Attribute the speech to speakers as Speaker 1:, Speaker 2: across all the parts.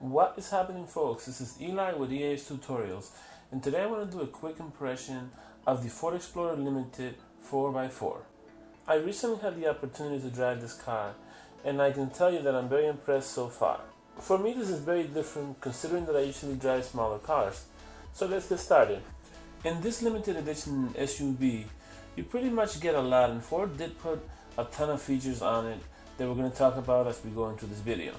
Speaker 1: What is happening, folks? This is Eli with EA's Tutorials, and today I want to do a quick impression of the Ford Explorer Limited 4x4. I recently had the opportunity to drive this car, and I can tell you that I'm very impressed so far. For me, this is very different considering that I usually drive smaller cars. So let's get started. In this limited edition SUV, you pretty much get a lot, and Ford did put a ton of features on it that we're going to talk about as we go into this video.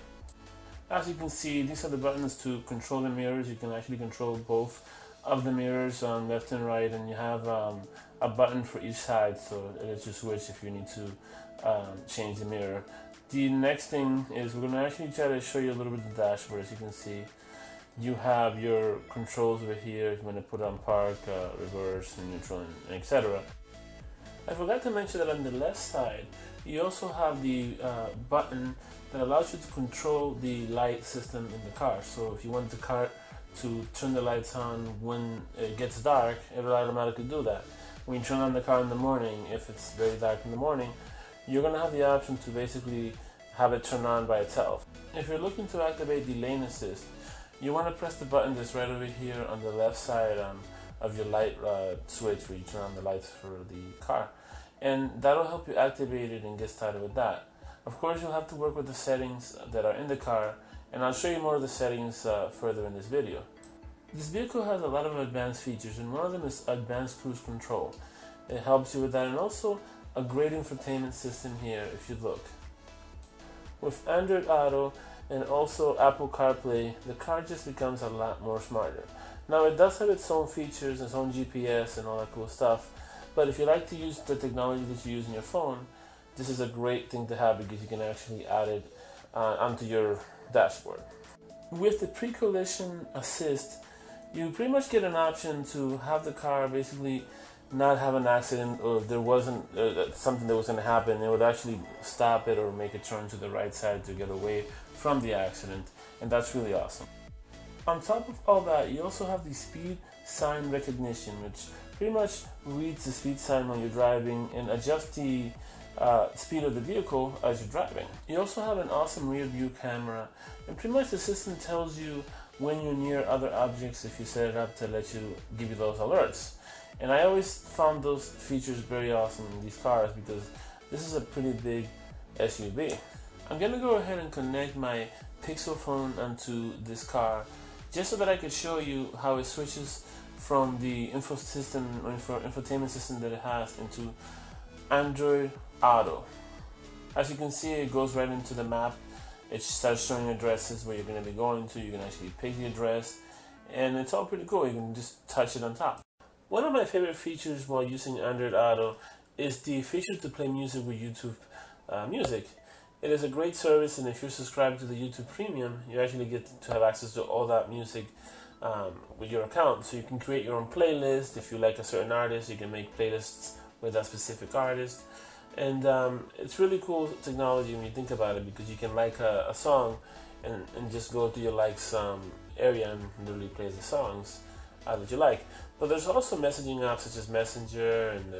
Speaker 1: As you can see, these are the buttons to control the mirrors. You can actually control both of the mirrors on left and right, and you have a button for each side, so it lets you switch if you need to change the mirror. The next thing is we're going to actually try to show you a little bit of the dashboard. As you can see, you have your controls over here. If you want to put on park, reverse, and neutral, and etc. I forgot to mention that on the left side, you also have the button that allows you to control the light system in the car. So if you want the car to turn the lights on when it gets dark, it will automatically do that. When you turn on the car in the morning, if it's very dark in the morning, you're going to have the option to basically have it turn on by itself. If you're looking to activate the lane assist, you want to press the button that's right over here on the left side of your light switch where you turn on the lights for the car. And that'll help you activate it and get started with that. Of course, you'll have to work with the settings that are in the car, and I'll show you more of the settings further in this video. This vehicle has a lot of advanced features, and one of them is advanced cruise control. It helps you with that, and also a great infotainment system here if you look. With Android Auto and also Apple CarPlay, the car just becomes a lot more smarter. Now, it does have its own features, its own GPS and all that cool stuff, but if you like to use the technology that you use in your phone, this is a great thing to have because you can actually add it onto your dashboard. With the pre-collision assist, you pretty much get an option to have the car basically not have an accident, or if there wasn't something that was going to happen, it would actually stop it or make a turn to the right side to get away from the accident, and that's really awesome. On top of all that, you also have the speed sign recognition, which pretty much reads the speed sign when you're driving and adjusts the speed of the vehicle as you're driving. You also have an awesome rear view camera, and pretty much the system tells you when you're near other objects if you set it up to give you those alerts. And I always found those features very awesome in these cars because this is a pretty big SUV. I'm gonna go ahead and connect my Pixel phone onto this car just so that I could show you how it switches from the infotainment system that it has into Android Auto. As you can see, it goes right into the map. It starts showing addresses where you're going to be going to. You can actually pick the address, and it's all pretty cool. You can just touch it on top. One of my favorite features while using Android Auto is the feature to play music with YouTube Music. It is a great service, and if you're subscribed to the YouTube Premium, you actually get to have access to all that music with your account. So you can create your own playlist. If you like a certain artist, you can make playlists with that specific artist. And it's really cool technology when you think about it, because you can like a song and just go to your likes area and literally play the songs that you like. But there's also messaging apps such as Messenger and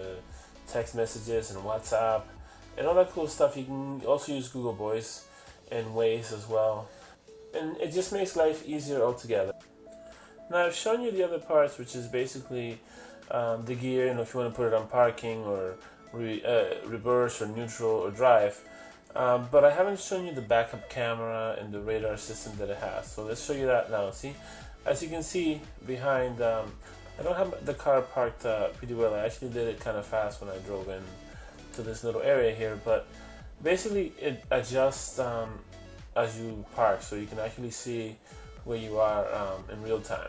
Speaker 1: text messages and WhatsApp and all that cool stuff. You can also use Google Voice and Waze as well. And it just makes life easier altogether. Now, I've shown you the other parts, which is basically the gear, if you want to put it on parking or reverse or neutral or drive, but I haven't shown you the backup camera and the radar system that it has. So let's show you that now. See, as you can see behind, I don't have the car parked pretty well. I actually did it kind of fast when I drove in to this little area here, but basically it adjusts as you park, so you can actually see where you are in real time.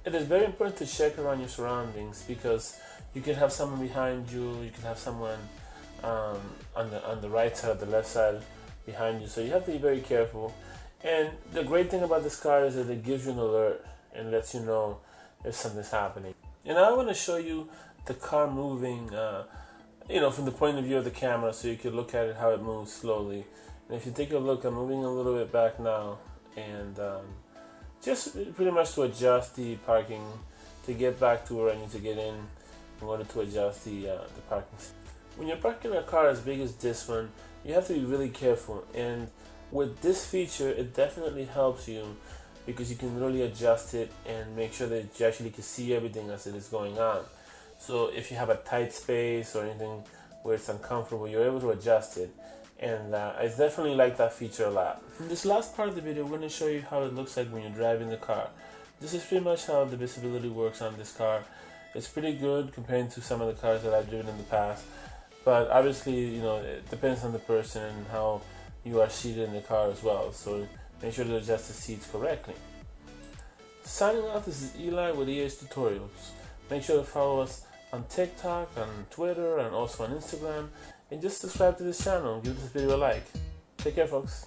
Speaker 1: It is very important to check around your surroundings, because you can have someone behind you, you can have someone on the right side or the left side behind you, so you have to be very careful. And the great thing about this car is that it gives you an alert and lets you know if something's happening. And I want to show you the car moving, from the point of view of the camera, so you can look at it how it moves slowly. And if you take a look, I'm moving a little bit back now, and just pretty much to adjust the parking to get back to where I need to get in order to adjust the parking. When you're parking a car as big as this one, you have to be really careful, and With this feature, it definitely helps you because you can really adjust it and make sure that you actually can see everything as it is going on. So if you have a tight space or anything where it's uncomfortable, you're able to adjust it. And I definitely like that feature a lot. In this last part of the video, we're going to show you how it looks like when you're driving the car. This is pretty much how the visibility works on this car. It's pretty good comparing to some of the cars that I've driven in the past. But obviously, it depends on the person and how you are seated in the car as well. So make sure to adjust the seats correctly. Signing off, this is Eli with ehtutorialson. Make sure to follow us on TikTok, on Twitter, and also on Instagram. And just subscribe to this channel and give this video a like. Take care, folks.